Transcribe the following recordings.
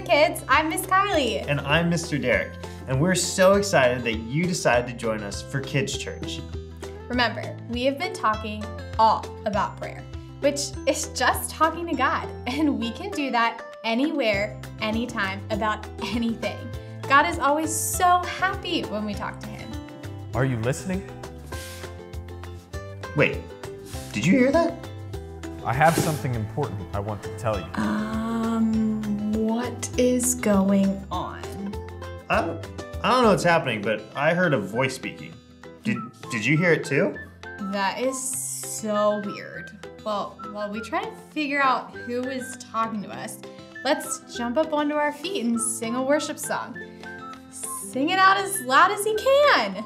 kids. I'm Miss Kylie. And I'm Mr. Derek. And we're so excited that you decided to join us for Kids Church. Remember, we have been talking all about prayer, which is just talking to God. And we can do that anywhere, anytime, about anything. God is always so happy when we talk to him. Are you listening? Wait, did you hear that? I have something important I want to tell you. What is going on? I don't know what's happening, but I heard a voice speaking. Did you hear it too? That is so weird. Well, while we try to figure out who is talking to us, let's jump up onto our feet and sing a worship song. Sing it out as loud as you can.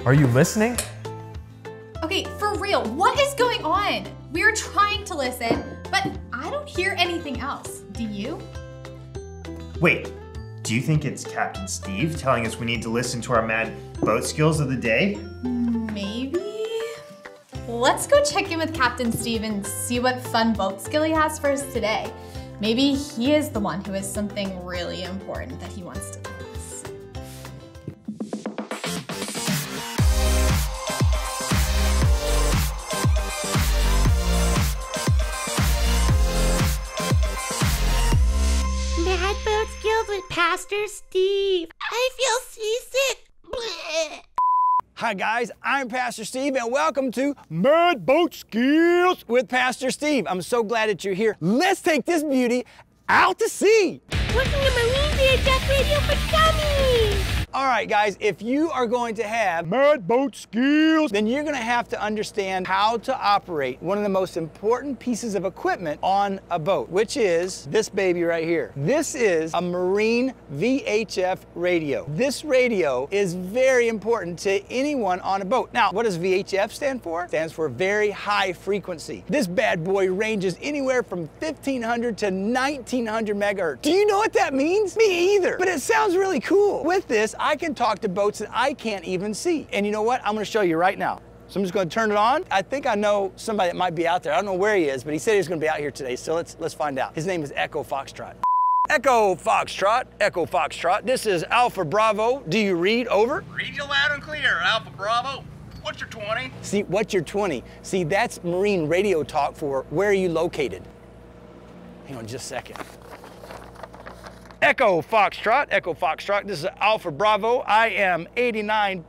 Are you listening? Okay, for real, what is going on? We're trying to listen, but I don't hear anything else. Do you? Wait, do you think it's Captain Steve telling us we need to listen to our mad boat skills of the day? Maybe? Let's go check in with Captain Steve and see what fun boat skill he has for us today. Maybe he is the one who has something really important that he wants to tell us. Mad boat skills with Pastor Steve. I feel seasick. Blech. Hi guys, I'm Pastor Steve and welcome to Mad Boat Skills with Pastor Steve. I'm so glad that you're here. Let's take this beauty out to sea. Welcome to Marine VHF Radio for Dummies. All right guys, if you are going to have Mad Boat Skills, then you're gonna have to understand how to operate one of the most important pieces of equipment on a boat, which is this baby right here. This is a Marine VHF radio. This radio is very important to anyone on a boat. Now, what does VHF stand for? It stands for very high frequency. This bad boy ranges anywhere from 1500 to 1900 megahertz. Do you know what that means? Me either, but it sounds really cool. With this, I can talk to boats that I can't even see. And you know what? I'm gonna show you right now. So I'm just gonna turn it on. I think I know somebody that might be out there. I don't know where he is, but he said he was gonna be out here today, so let's find out. His name is Echo Foxtrot. Echo Foxtrot, this is Alpha Bravo. Do you read? Over? Read you loud and clear, Alpha Bravo. What's your 20? See, what's your 20? See, that's Marine radio talk for where are you located? Hang on just a second. Echo Foxtrot, this is Alpha Bravo. I am 89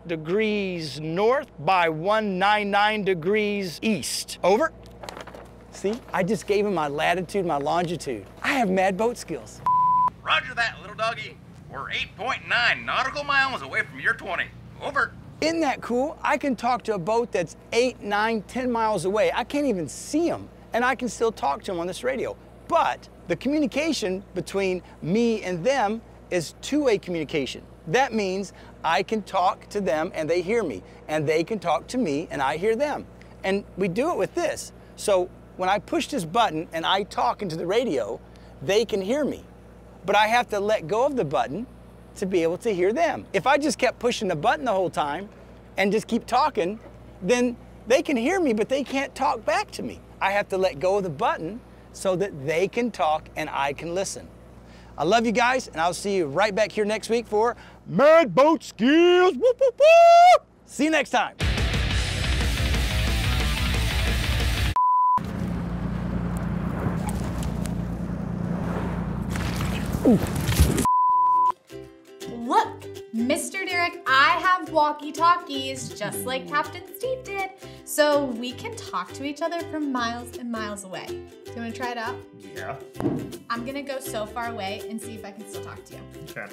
degrees north by 199 degrees east. Over. See, I just gave him my latitude, my longitude. I have mad boat skills. Roger that, little doggy. We're 8.9 nautical miles away from your 20. Over. Isn't that cool? I can talk to a boat that's 8, 9, 10 miles away. I can't even see them, and I can still talk to them on this radio. But the communication between me and them is two-way communication. That means I can talk to them and they hear me, and they can talk to me and I hear them. And we do it with this. So when I push this button and I talk into the radio, they can hear me. But I have to let go of the button to be able to hear them. If I just kept pushing the button the whole time and just keep talking, then they can hear me, but they can't talk back to me. I have to let go of the button so that they can talk and I can listen. I love you guys, and I'll see you right back here next week for Mad Boat Skills. Whoop, whoop, whoop. See you next time. Look, Mr. Derek, I have walkie-talkies just like Captain Steve did, so we can talk to each other from miles and miles away. Do you want to try it out? Yeah. I'm gonna go so far away and see if I can still talk to you. Okay.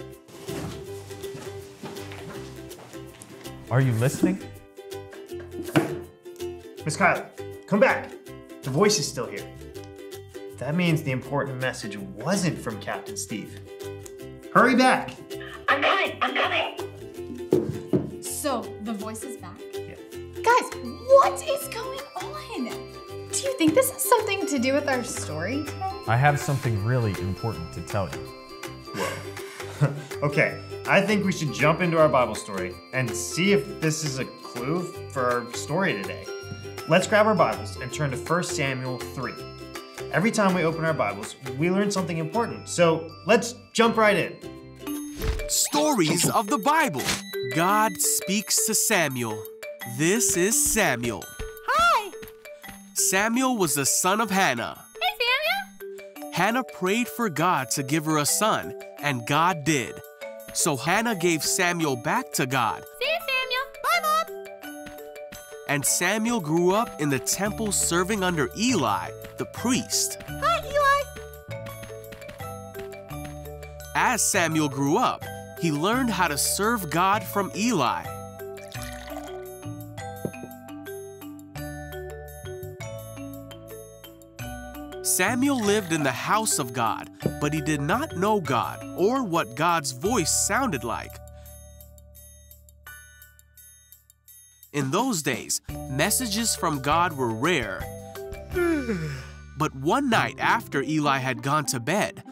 Are you listening? Miss Kylie, come back. The voice is still here. That means the important message wasn't from Captain Steve. Hurry back. I'm coming. So, the voice is back? Yeah. Guys, what is going on? Do you think this has something to do with our story today? I have something really important to tell you. Whoa. Okay, I think we should jump into our Bible story and see if this is a clue for our story today. Let's grab our Bibles and turn to 1 Samuel 3. Every time we open our Bibles, we learn something important. So let's jump right in. Stories of the Bible. God speaks to Samuel. This is Samuel. Hi. Samuel was the son of Hannah. Hey, Samuel. Hannah prayed for God to give her a son, and God did. So Hannah gave Samuel back to God. See you, Samuel. Bye, Mom. And Samuel grew up in the temple serving under Eli, the priest. Hi, Eli. As Samuel grew up, he learned how to serve God from Eli. Samuel lived in the house of God, but he did not know God or what God's voice sounded like. In those days, messages from God were rare. But one night after Eli had gone to bed,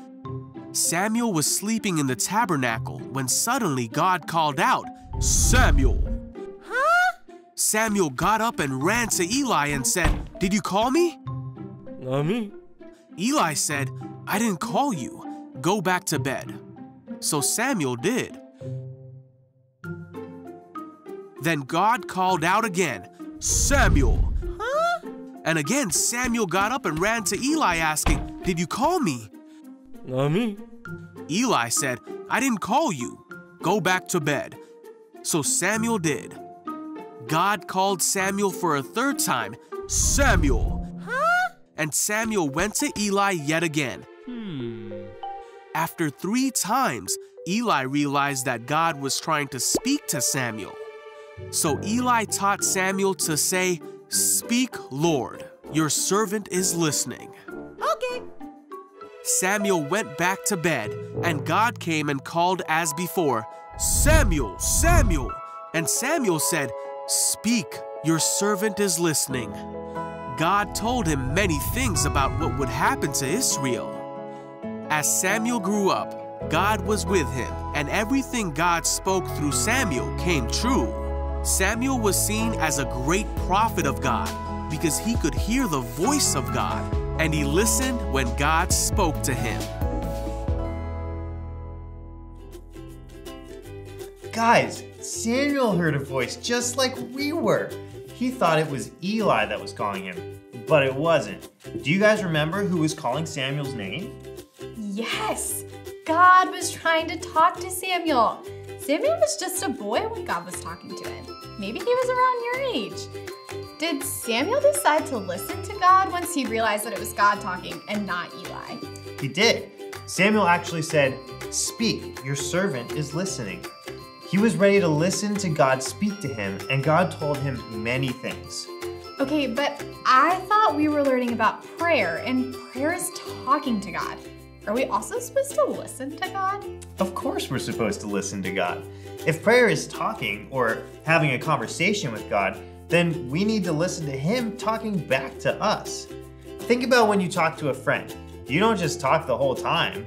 Samuel was sleeping in the tabernacle when suddenly God called out, "Samuel!" Huh? Samuel got up and ran to Eli and said, "Did you call me?" Not me. Eli said, "I didn't call you. Go back to bed." So Samuel did. Then God called out again, "Samuel!" Huh? And again Samuel got up and ran to Eli asking, "Did you call me?" Not me. Eli said, "I didn't call you. Go back to bed." So Samuel did. God called Samuel for a third time, "Samuel!" Huh? And Samuel went to Eli yet again. After 3 times, Eli realized that God was trying to speak to Samuel. So Eli taught Samuel to say, "Speak, Lord, your servant is listening." Okay. Samuel went back to bed, and God came and called as before, "Samuel, Samuel!" And Samuel said, "Speak, your servant is listening." God told him many things about what would happen to Israel. As Samuel grew up, God was with him, and everything God spoke through Samuel came true. Samuel was seen as a great prophet of God because he could hear the voice of God, and he listened when God spoke to him. Guys, Samuel heard a voice just like we were. He thought it was Eli that was calling him, but it wasn't. Do you guys remember who was calling Samuel's name? Yes, God was trying to talk to Samuel. Samuel was just a boy when God was talking to him. Maybe he was around your age. Did Samuel decide to listen to God once he realized that it was God talking and not Eli? He did. Samuel actually said, "Speak, your servant is listening." He was ready to listen to God speak to him, and God told him many things. Okay, but I thought we were learning about prayer, and prayer is talking to God. Are we also supposed to listen to God? Of course we're supposed to listen to God. If prayer is talking or having a conversation with God, then we need to listen to Him talking back to us. Think about when you talk to a friend. You don't just talk the whole time.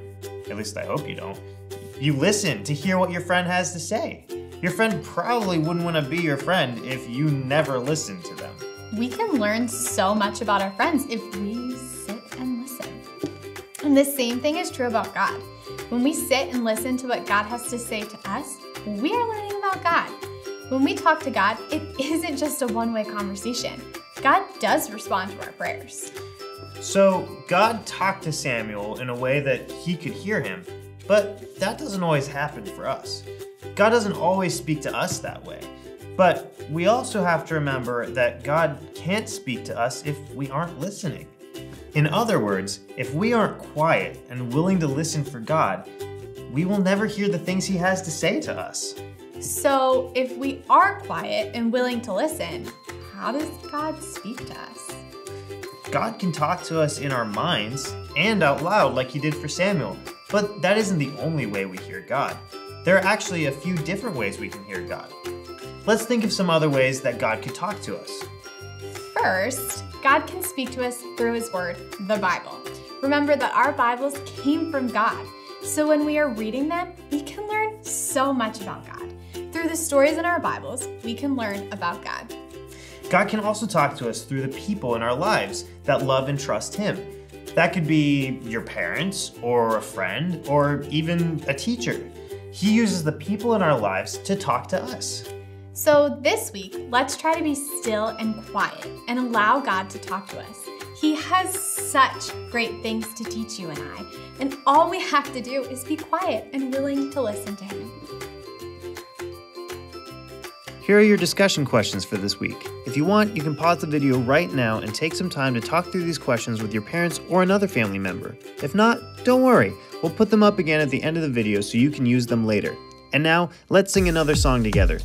At least I hope you don't. You listen to hear what your friend has to say. Your friend probably wouldn't want to be your friend if you never listened to them. We can learn so much about our friends if we sit and listen. And the same thing is true about God. When we sit and listen to what God has to say to us, we are learning about God. When we talk to God, it isn't just a one-way conversation. God does respond to our prayers. So God talked to Samuel in a way that he could hear him, but that doesn't always happen for us. God doesn't always speak to us that way. But we also have to remember that God can't speak to us if we aren't listening. In other words, if we aren't quiet and willing to listen for God, we will never hear the things He has to say to us. So if we are quiet and willing to listen, how does God speak to us? God can talk to us in our minds and out loud like He did for Samuel, but that isn't the only way we hear God. There are actually a few different ways we can hear God. Let's think of some other ways that God could talk to us. First, God can speak to us through His Word, the Bible. Remember that our Bibles came from God, so when we are reading them, we can learn so much about God. Through the stories in our Bibles, we can learn about God. God can also talk to us through the people in our lives that love and trust Him. That could be your parents, or a friend, or even a teacher. He uses the people in our lives to talk to us. So this week, let's try to be still and quiet and allow God to talk to us. He has such great things to teach you and I, and all we have to do is be quiet and willing to listen to Him. Here are your discussion questions for this week. If you want, you can pause the video right now and take some time to talk through these questions with your parents or another family member. If not, don't worry. We'll put them up again at the end of the video so you can use them later. And now, let's sing another song together.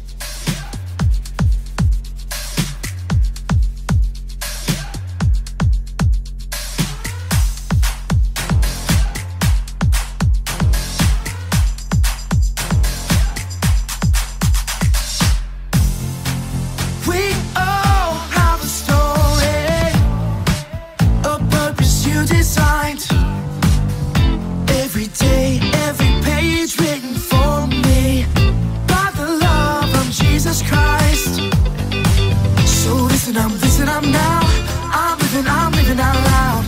We I'm living out loud.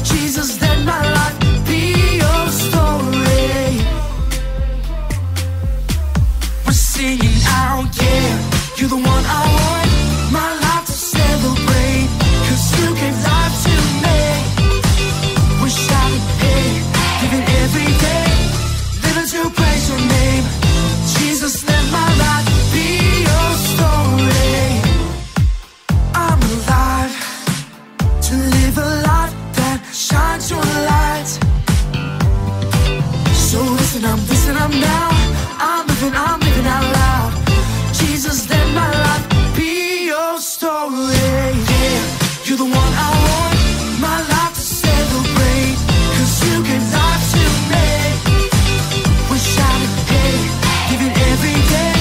Jesus, let my life be your story. We're singing out, yeah. You're the one I want, my life to celebrate. 'Cause you gave life to me. We're shouting, hey, living every day, living to praise your name. Jesus, let my life be your story. I'm alive to live a life that shines your light. So listen up now. I'm living out loud. Jesus, let my life be your story. Yeah, you're the one I want, my life to celebrate. 'Cause you gave life to me. We're shouting, hey, living every day,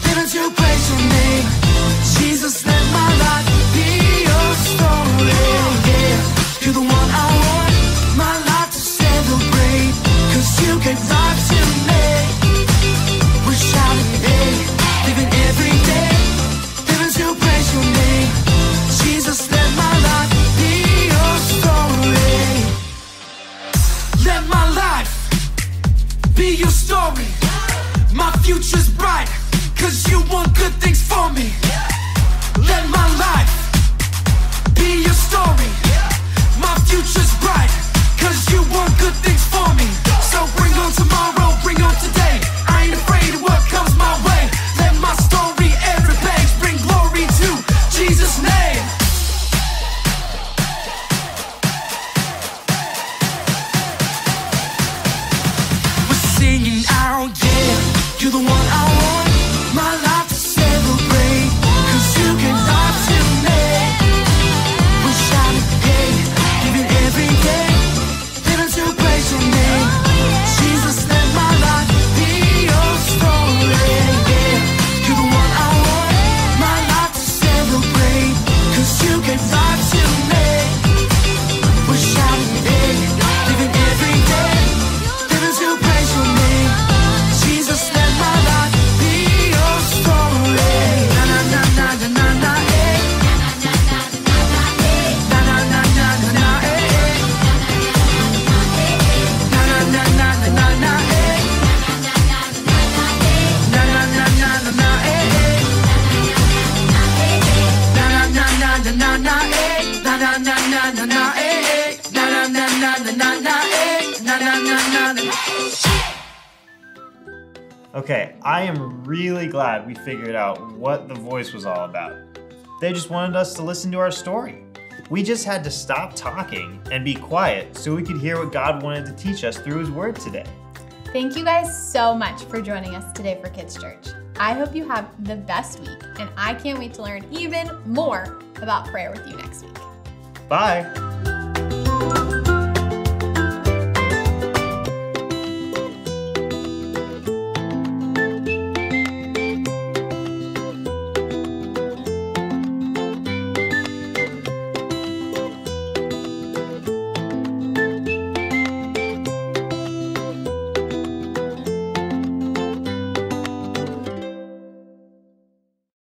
living to praise your name. Jesus, let my life be your story. Yeah, you're the one I want, my life to celebrate. 'Cause you gave life to me. We're shouting, hey, living every day, living to praise your name. Jesus, let my life be your story. Let my life be your story. My future's bright, 'cause you want good things for me. Let my life be your story. My future's bright, 'cause you want good things for me. So bring on tomorrow, bring on today. I ain't afraid of what comes my way. Let my story, every page, bring glory to Jesus' name. We're singing out, yeah. You're the one I want, my life to celebrate. 'Cause you gave life to me. We're shouting, hey, living every day, living to praise your name. Jesus, let my life be your story. Yeah, you're the one I want, my life to celebrate. 'Cause you gave life to me. We're shouting, hey, living every day, living to praise your name. Jesus, let my life be your story. Na na na na na na na, eh. Na na na na na na, eh. Na na na na na na na, eh. Na na na na na na, eh. Na na na na na na na, eh. Na na na na na na, eh. Na na na na na na na, eh. Na na na na na. Okay, I am really glad we figured out what the voice was all about. They just wanted us to listen to our story. We just had to stop talking and be quiet so we could hear what God wanted to teach us through His Word today. Thank you guys so much for joining us today for Kids Church. I hope you have the best week, and I can't wait to learn even more about prayer with you next week. Bye!